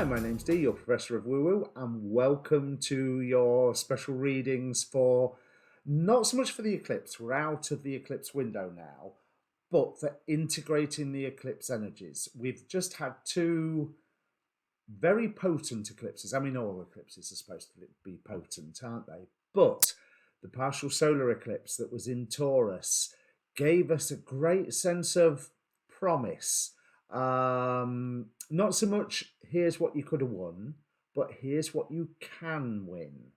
Hi, my name's Dee, your Professor of Woo Woo, and welcome to your special readings for not so much for the eclipse, we're out of the eclipse window now, but for integrating the eclipse energies. We've just had two very potent eclipses. I mean, all eclipses are supposed to be potent, aren't they? But the partial solar eclipse that was in Taurus gave us a great sense of promise. Not so much here's what you could have won, but here's what you can win.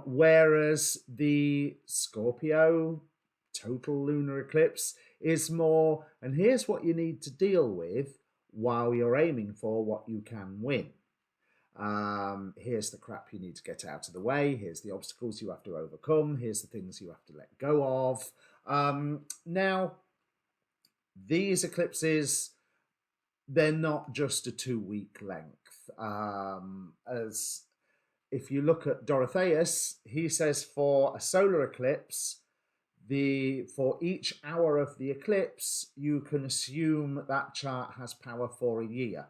Whereas the Scorpio total lunar eclipse is more, and here's what you need to deal with while you're aiming for what you can win. Here's the crap you need to get out of the way. Here's the obstacles you have to overcome. Here's the things you have to let go of. Now, these eclipses, they're not just a 2-week length. As if you look at Dorotheus, he says for a solar eclipse, for each hour of the eclipse, you can assume that chart has power for a year.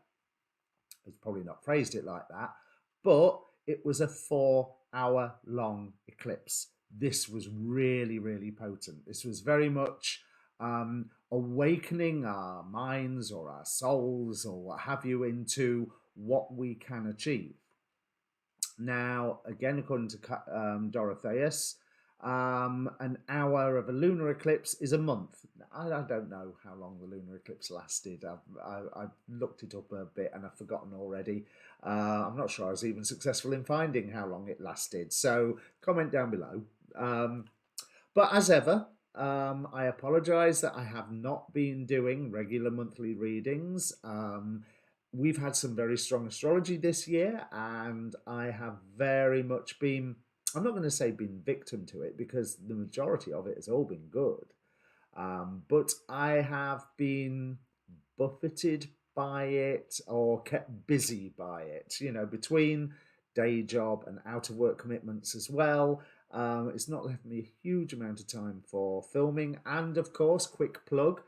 He's probably not phrased it like that, but it was a 4-hour long eclipse. This was really, really potent. This was very much awakening our minds or our souls or what have you into what we can achieve. Now, again, according to Dorotheus, an hour of a lunar eclipse is a month. I don't know how long the lunar eclipse lasted. I've looked it up a bit and I've forgotten already. I'm not sure I was even successful in finding how long it lasted. So comment down below. But as ever, I apologise that I have not been doing regular monthly readings. We've had some very strong astrology this year, and I have very much been, I'm not going to say been victim to it, because the majority of it has all been good. But I have been buffeted by it or kept busy by it, you know, between day job and out of work commitments as well. It's not left me a huge amount of time for filming. And of course, quick plug,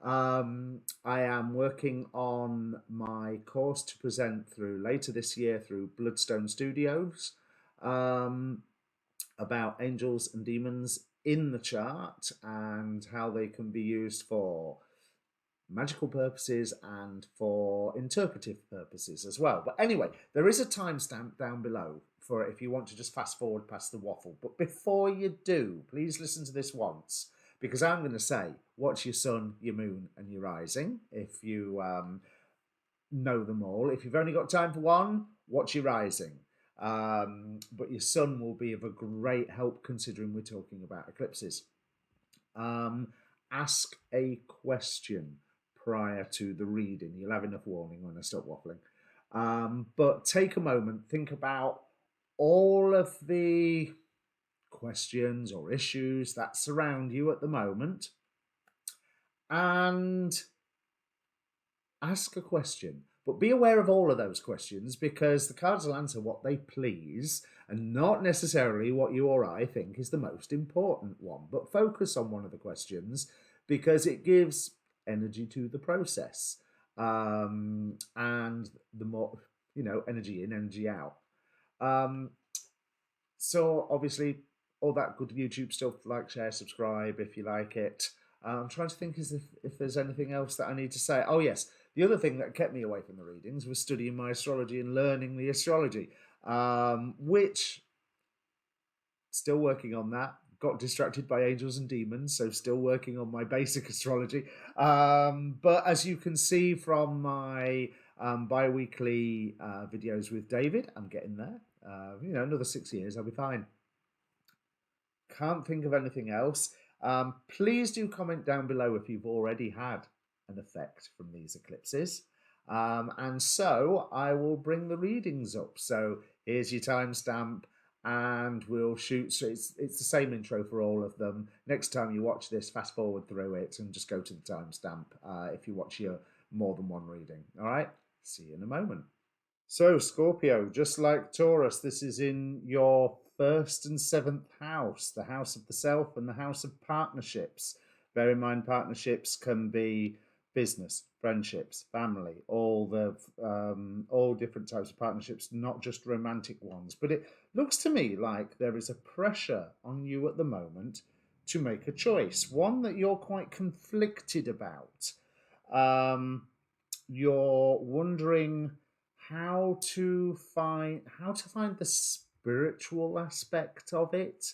I am working on my course to present through later this year through Bloodstone Studios about angels and demons in the chart and how they can be used for magical purposes and for interpretive purposes as well. But anyway, there is a timestamp down below for if you want to just fast forward past the waffle. But before you do, please listen to this once, because I'm going to say, watch your sun, your moon, and your rising, if you know them all. If you've only got time for one, watch your rising. But your sun will be of a great help considering we're talking about eclipses. Ask a question prior to the reading. You'll have enough warning when I stop waffling. But take a moment, think about all of the questions or issues that surround you at the moment, and ask a question. But be aware of all of those questions, because the cards will answer what they please and not necessarily what you or I think is the most important one. But focus on one of the questions because it gives energy to the process. And the more, you know, energy in, energy out. So obviously all that good YouTube stuff, like, share, subscribe if you like it. I'm trying to think if there's anything else that I need to say. Oh yes, the other thing that kept me away from the readings was studying my astrology and learning the astrology, which, still working on that. Got distracted by angels and demons, so still working on my basic astrology. But as you can see from my bi-weekly videos with David, I'm getting there. You know, another 6 years, I'll be fine. Can't think of anything else. Please do comment down below if you've already had an effect from these eclipses. And so I will bring the readings up. So here's your timestamp, and we'll shoot. So it's the same intro for all of them. Next time you watch this, fast forward through it and just go to the timestamp if you watch your more than one reading. All right, see you in a moment. So Scorpio, just like Taurus, this is in your 1st and 7th house, the house of the self and the house of partnerships. Bear in mind, partnerships can be business, friendships, family, all different types of partnerships, not just romantic ones. But it looks to me like there is a pressure on you at the moment to make a choice, one that you're quite conflicted about. You're wondering how to find the spiritual aspect of it,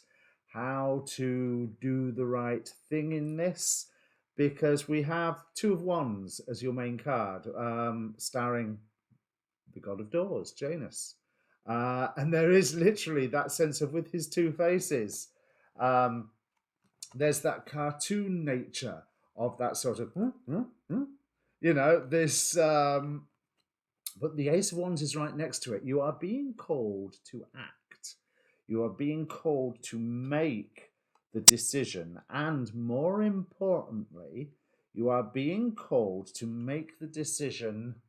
how to do the right thing in this, because we have Two of Wands as your main card, starring the god of doors, Janus. And there is literally that sense of, with his two faces, um, there's that cartoon nature of that sort of, this. But the Ace of Wands is right next to it. You are being called to act. You are being called to make the decision. And more importantly, you are being called to make the decision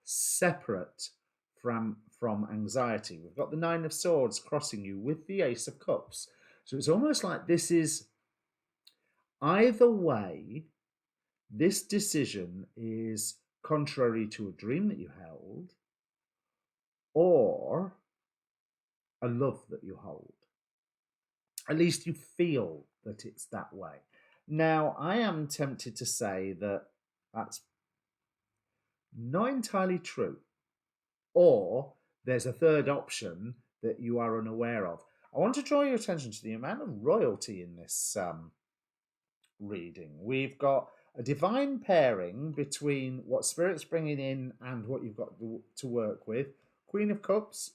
separate from anxiety. We've got the Nine of Swords crossing you with the Ace of Cups. So it's almost like this is, either way, this decision is contrary to a dream that you held or a love that you hold. At least you feel that it's that way. Now, I am tempted to say that that's not entirely true, or there's a third option that you are unaware of. I want to draw your attention to the amount of royalty in this reading. We've got a divine pairing between what Spirit's bringing in and what you've got to work with. Queen of Cups,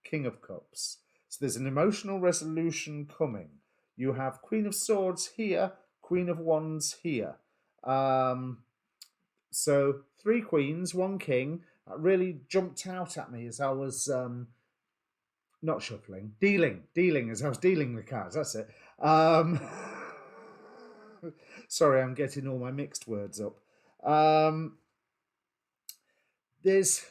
King of Cups. So there's an emotional resolution coming. You have Queen of Swords here, Queen of Wands here. So 3 queens, 1 king. That really jumped out at me as I was not shuffling, dealing as I was dealing the cards. That's it. Sorry, I'm getting all my mixed words up. There's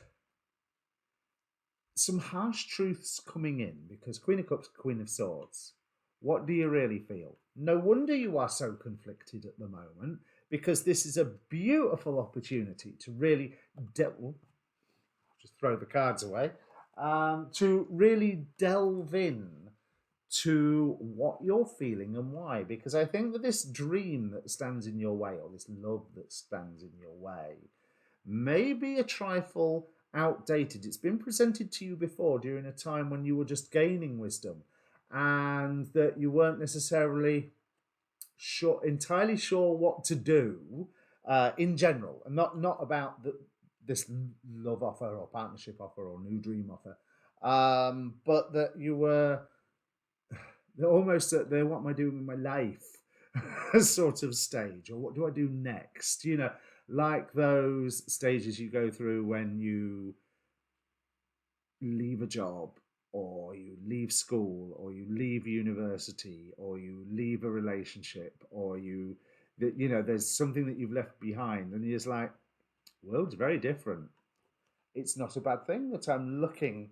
some harsh truths coming in, because Queen of Cups, Queen of Swords. What do you really feel? No wonder you are so conflicted at the moment, because this is a beautiful opportunity to really just throw the cards away, to really delve in to what you're feeling and why. Because I think that this dream that stands in your way, or this love that stands in your way, may be a trifle outdated. It's been presented to you before during a time when you were just gaining wisdom, and that you weren't necessarily entirely sure what to do in general, and not about this love offer or partnership offer or new dream offer, but that you were almost at the what am I doing with my life sort of stage, or what do I do next? Like those stages you go through when you leave a job, or you leave school, or you leave university, or you leave a relationship, or there's something that you've left behind, and you're just like, world's very different. It's not a bad thing that I'm looking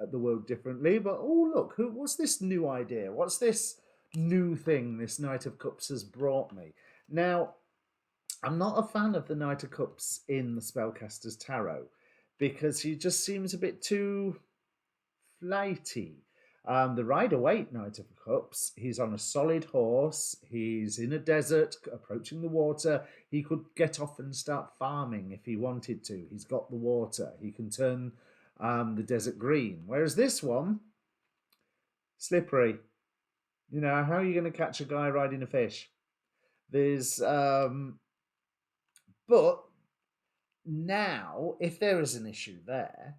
at the world differently, but oh look, what's this new idea? What's this new thing this Knight of Cups has brought me? Now, I'm not a fan of the Knight of Cups in the Spellcaster's Tarot, because he just seems a bit too flighty. The Rider-Waite Knight of Cups, he's on a solid horse, he's in a desert, approaching the water. He could get off and start farming if he wanted to. He's got the water. He can turn the desert green. Whereas this one, slippery. How are you going to catch a guy riding a fish? There's... But now, if there is an issue there,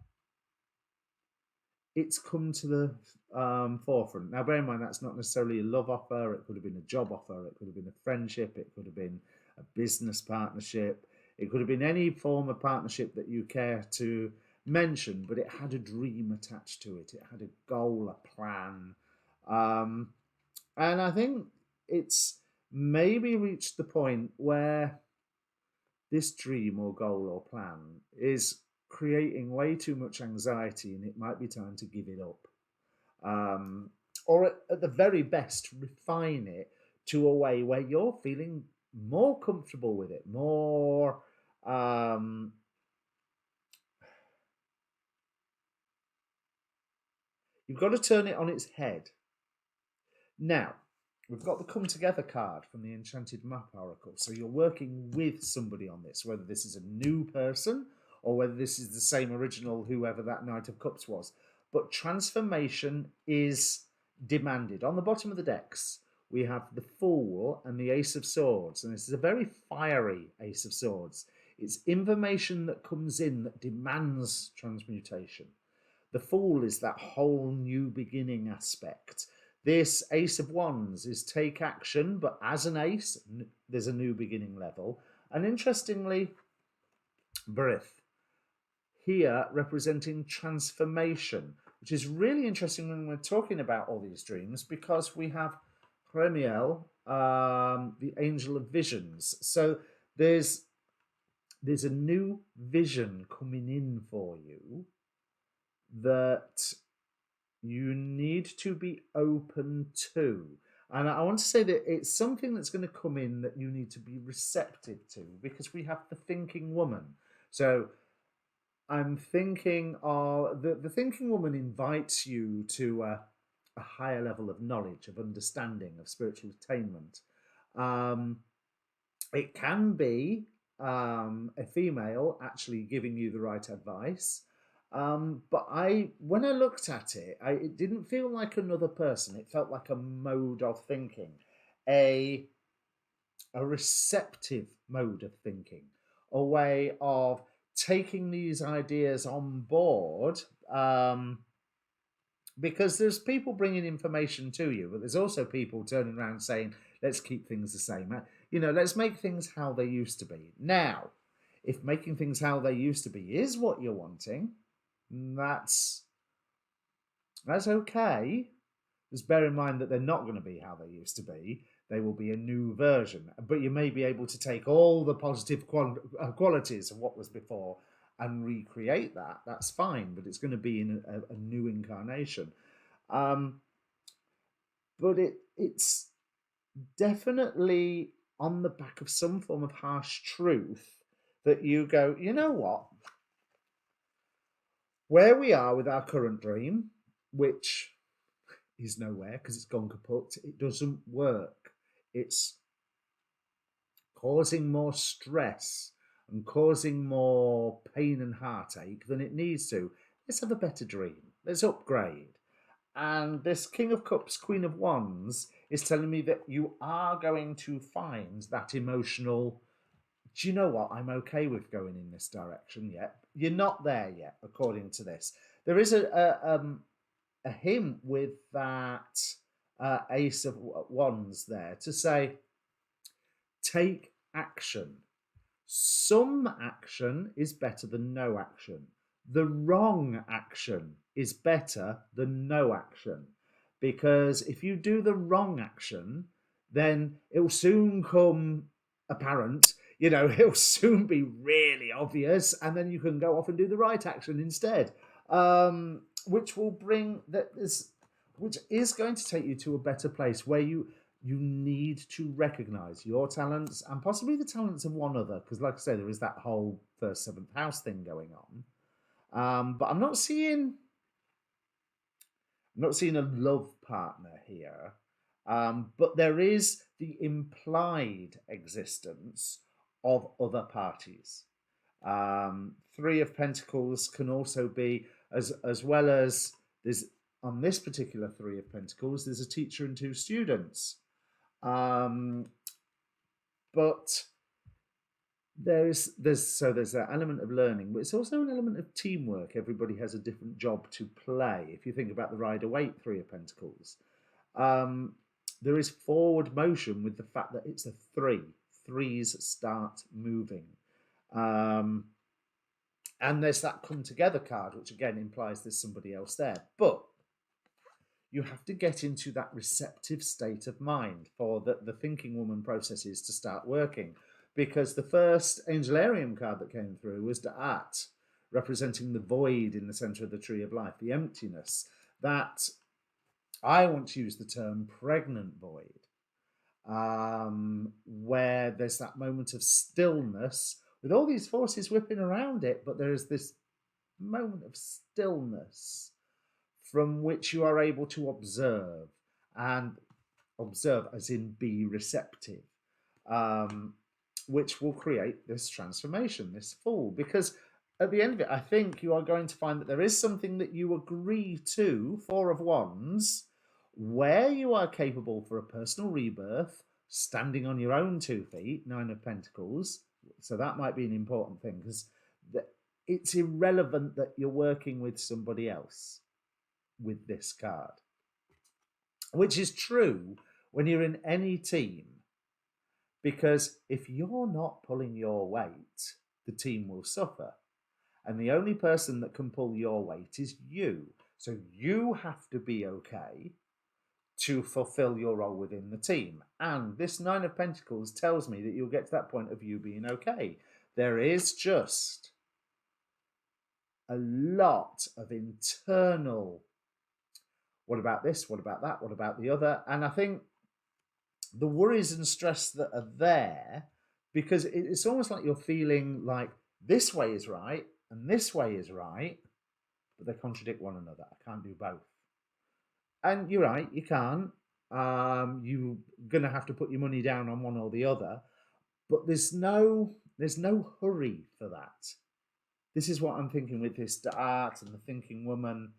it's come to the forefront. Now, bear in mind, that's not necessarily a love offer. It could have been a job offer. It could have been a friendship. It could have been a business partnership. It could have been any form of partnership that you care to mention, but it had a dream attached to it. It had a goal, a plan. And I think it's maybe reached the point where this dream or goal or plan is creating way too much anxiety, and it might be time to give it up. Or at the very best, refine it to a way where you're feeling more comfortable with it, more you've got to turn it on its head. Now, we've got the Come Together card from the Enchanted Map Oracle. So you're working with somebody on this, whether this is a new person or whether this is the same original, whoever that Knight of Cups was. But transformation is demanded. On the bottom of the decks, we have the Fool and the Ace of Swords. And this is a very fiery Ace of Swords. It's information that comes in that demands transmutation. The Fool is that whole new beginning aspect. This Ace of Wands is take action, but as an ace, there's a new beginning level. And interestingly, Brith here representing transformation, which is really interesting when we're talking about all these dreams, because we have Remiel, the Angel of Visions. So there's a new vision coming in for you that you need to be open to. And I want to say that it's something that's going to come in that you need to be receptive to, because we have the thinking woman. So I'm thinking of the thinking woman invites you to a higher level of knowledge, of understanding, of spiritual attainment. It can be a female actually giving you the right advice. But when I looked at it, it didn't feel like another person. It felt like a mode of thinking, a receptive mode of thinking, a way of taking these ideas on board. Because there's people bringing information to you, but there's also people turning around saying, let's keep things the same. Let's make things how they used to be. Now, if making things how they used to be is what you're wanting, that's okay. Just bear in mind that they're not going to be how they used to be. They will be a new version, but you may be able to take all the positive qualities of what was before and recreate that. That's fine, but it's going to be in a new incarnation. But it's definitely on the back of some form of harsh truth that you go, you know what? Where we are with our current dream, which is nowhere because it's gone kaput, it doesn't work. It's causing more stress and causing more pain and heartache than it needs to. Let's have a better dream. Let's upgrade. And this King of Cups, Queen of Wands is telling me that you are going to find that emotional, do you know what? I'm okay with going in this direction yet. You're not there yet, according to this. There is a hint with that Ace of Wands there to say, take action. Some action is better than no action. The wrong action is better than no action. Because if you do the wrong action, then it will soon come apparent, it'll soon be really obvious, and then you can go off and do the right action instead. Which will bring which is going to take you to a better place where you need to recognize your talents and possibly the talents of one other, because like I say, there is that whole first, seventh house thing going on. But I'm not seeing a love partner here. But there is the implied existence of other parties. Three of Pentacles can also be, as well as there's on this particular Three of Pentacles, there's a teacher and two students. But there's that element of learning, but it's also an element of teamwork. Everybody has a different job to play. If you think about the Rider-Waite Three of Pentacles, there is forward motion with the fact that it's a three. Threes start moving. And there's that come together card, which again implies there's somebody else there. But you have to get into that receptive state of mind for the thinking woman processes to start working. Because the first Angelarium card that came through was Da'at, representing the void in the center of the tree of life, the emptiness. That I want to use the term pregnant void. where there's that moment of stillness with all these forces whipping around it, but there is this moment of stillness from which you are able to observe, and observe as in be receptive, um, which will create this transformation, this fall. Because at the end of it, I think you are going to find that there is something that you agree to, Four of Wands, where you are capable for a personal rebirth, standing on your own 2 feet, Nine of Pentacles. So that might be an important thing, because it's irrelevant that you're working with somebody else with this card, which is true when you're in any team, because if you're not pulling your weight, the team will suffer. And the only person that can pull your weight is you. So you have to be okay to fulfill your role within the team. And this Nine of Pentacles tells me that you'll get to that point of you being okay. There is just a lot of internal, what about this? What about that? What about the other? And I think the worries and stress that are there, because it's almost like you're feeling like this way is right and this way is right, but they contradict one another. I can't do both. And you're right, you can't. You're gonna have to put your money down on one or the other, but there's no hurry for that. This is what I'm thinking with this art and the thinking woman.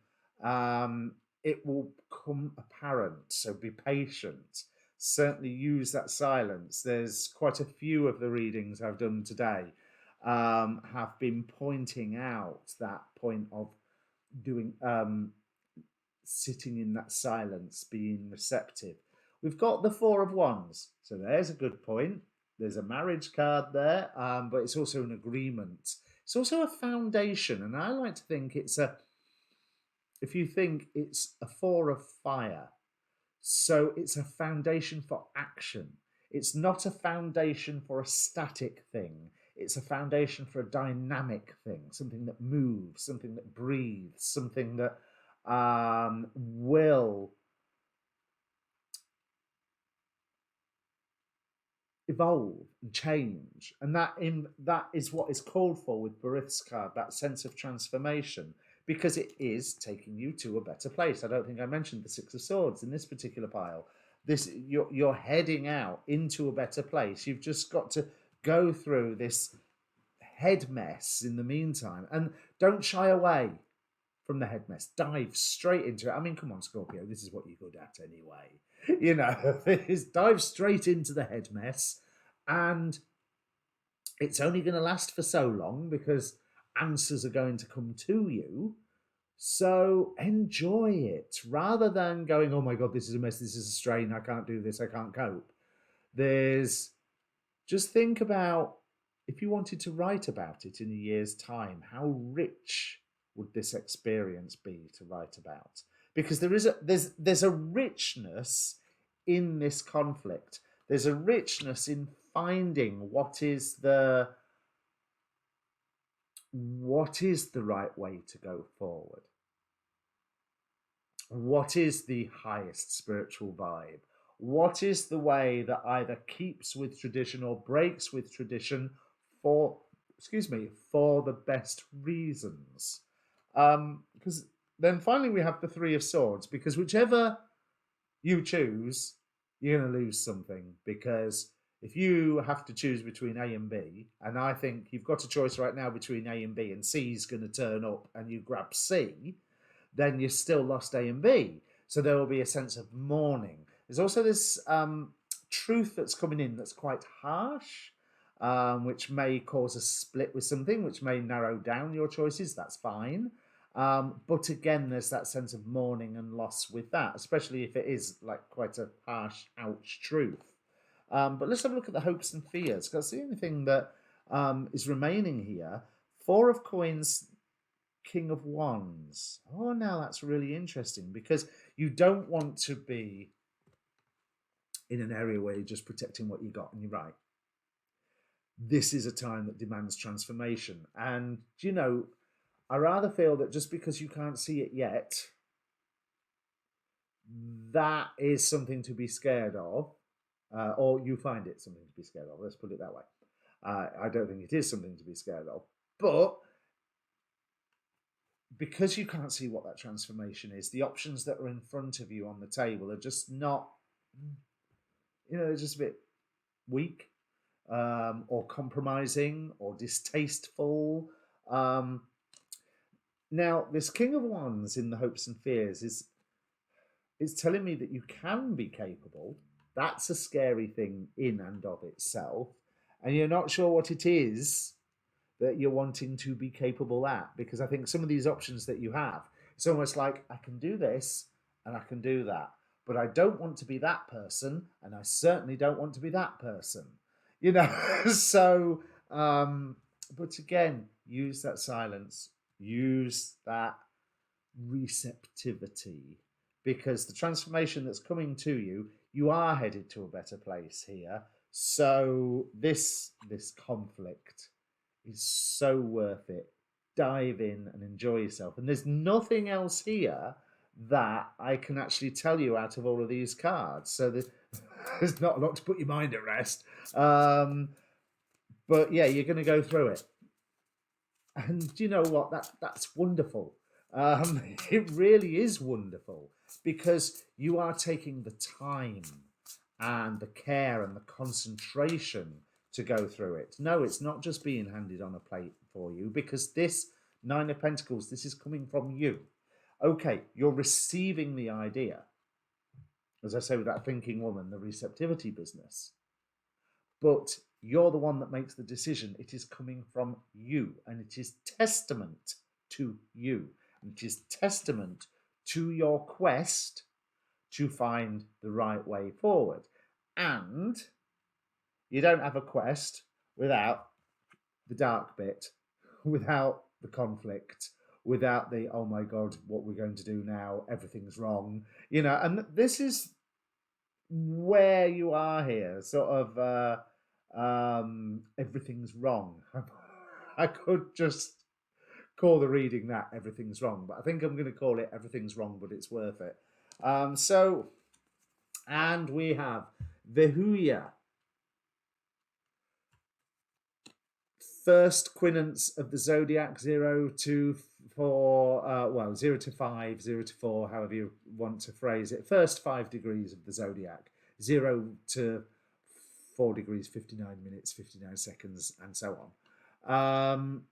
It will come apparent, so be patient. Certainly use that silence. There's quite a few of the readings I've done today have been pointing out that point of doing sitting in that silence, being receptive. We've got the Four of Wands, so there's a good point. There's a marriage card there, but it's also an agreement. It's also a foundation, and I like to think it's a, if you think it's a Four of Fire, so it's a foundation for action. It's not a foundation for a static thing. It's a foundation for a dynamic thing, something that moves, something that breathes, something that will evolve and change. And that is what is called for with Barith's card, that sense of transformation, because it is taking you to a better place. I don't think I mentioned the Six of Swords in this particular pile. You're heading out into a better place. You've just got to go through this head mess in the meantime, and don't shy away from the head mess. Dive straight into it. I mean, come on, Scorpio, this is what you're good at anyway. You know, dive straight into the head mess, and it's only going to last for so long because answers are going to come to you. So enjoy it rather than going, oh my God, this is a mess, this is a strain, I can't do this, I can't cope. There's, just think about, if you wanted to write about it in a year's time, how rich would this experience be to write about? Because there's a richness in this conflict. There's a richness in finding what is the right way to go forward. What is the highest spiritual vibe? What is the way that either keeps with tradition or breaks with tradition for the best reasons? Because then finally we have the Three of Swords, because whichever you choose, you're going to lose something. Because if you have to choose between A and B, and I think you've got a choice right now between A and B, and C is going to turn up and you grab C, then you still lost A and B. So there will be a sense of mourning. There's also this truth that's coming in that's quite harsh, which may cause a split with something, which may narrow down your choices. That's fine. But again, there's that sense of mourning and loss with that, especially if it is like quite a harsh, ouch truth. But let's have a look at the hopes and fears, because the only thing that is remaining here. Four of Coins, King of Wands. Oh, now that's really interesting, because you don't want to be in an area where you're just protecting what you got, and you're right. This is a time that demands transformation. And, you know, I rather feel that just because you can't see it yet, that is something to be scared of. or you find it something to be scared of. Let's put it that way. I don't think it is something to be scared of, but because you can't see what that transformation is, the options that are in front of you on the table are just not, they're just a bit weak, or compromising or distasteful. Now, this King of Wands in the hopes and fears is telling me that you can be capable. That's a scary thing in and of itself. And you're not sure what it is that you're wanting to be capable at, because I think some of these options that you have, it's almost like I can do this and I can do that, but I don't want to be that person, and I certainly don't want to be that person, so but again, use that silence, use that receptivity, because the transformation that's coming to you, you are headed to a better place here. So this conflict is so worth it. Dive in and enjoy yourself. And there's nothing else here that I can actually tell you out of all of these cards. So there's not a lot to put your mind at rest. But yeah, you're going to go through it. And you know what? That's wonderful. It really is wonderful, because you are taking the time and the care and the concentration to go through it. No, it's not just being handed on a plate for you, because this Nine of Pentacles, this is coming from you. Okay, you're receiving the idea. As I say with that thinking woman, the receptivity business. But you're the one that makes the decision. It is coming from you, and it is testament to you. And it is testament to your quest to find the right way forward. And you don't have a quest without the dark bit, without the conflict, without the, oh my God, what we're going to do now, everything's wrong, and this is where you are here, sort of, everything's wrong. I could just call the reading that everything's wrong, but I think I'm going to call it everything's wrong, but it's worth it. And we have Vihuya, first quinance of the zodiac, 0 to 4, 0 to 5, 0 to 4, however you want to phrase it. First 5 degrees of the zodiac, 0 to 4 degrees, 59 minutes, 59 seconds, and so on.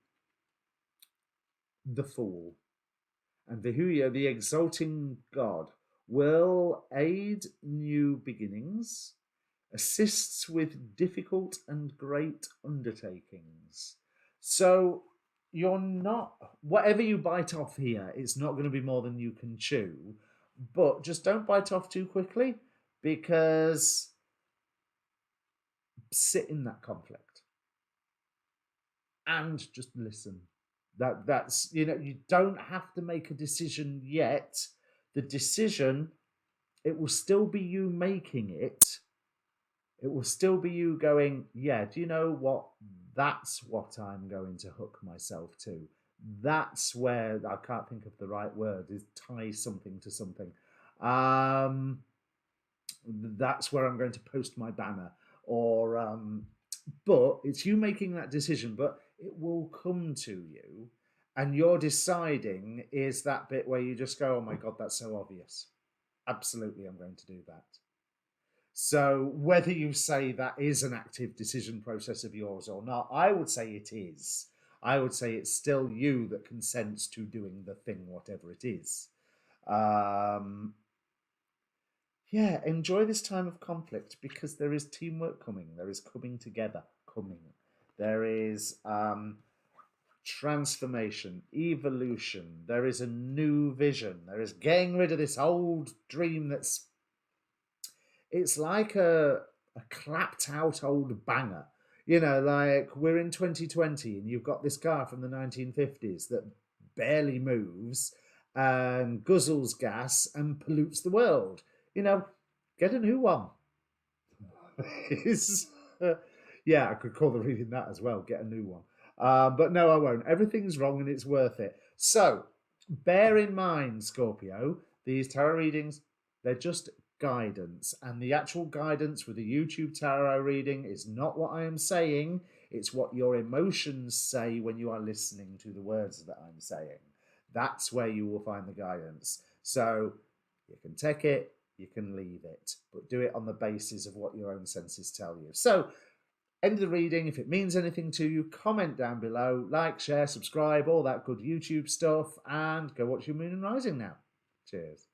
The Fool. And Vihuya, the exalting god, will aid new beginnings, assists with difficult and great undertakings. So you're not, whatever you bite off here, it's not going to be more than you can chew, but just don't bite off too quickly, because sit in that conflict and just listen. That's you don't have to make a decision yet. The decision, it will still be you making it. It will still be you going, yeah, do you know what? That's what I'm going to hook myself to. That's where, I can't think of the right word, is tie something to something. That's where I'm going to post my banner. Or, but it's you making that decision, but it will come to you. And you're deciding is that bit where you just go, oh my God, that's so obvious. Absolutely, I'm going to do that. So whether you say that is an active decision process of yours or not, I would say it is. I would say it's still you that consents to doing the thing, whatever it is. Yeah, enjoy this time of conflict, because there is teamwork coming. There is coming together coming. There is transformation, evolution. There is a new vision. There is getting rid of this old dream that's, it's like a clapped out old banger. Like we're in 2020 and you've got this car from the 1950s that barely moves and guzzles gas and pollutes the world. Get a new one. Yeah, I could call the reading that as well. Get a new one. But no, I won't. Everything's wrong and it's worth it. So bear in mind, Scorpio, these tarot readings, they're just guidance. And the actual guidance with the YouTube tarot reading is not what I am saying. It's what your emotions say when you are listening to the words that I'm saying. That's where you will find the guidance. So you can take it, you can leave it, but do it on the basis of what your own senses tell you. So, end of the reading. If it means anything to you, comment down below, like, share, subscribe, all that good YouTube stuff, and go watch your Moon and Rising now. Cheers.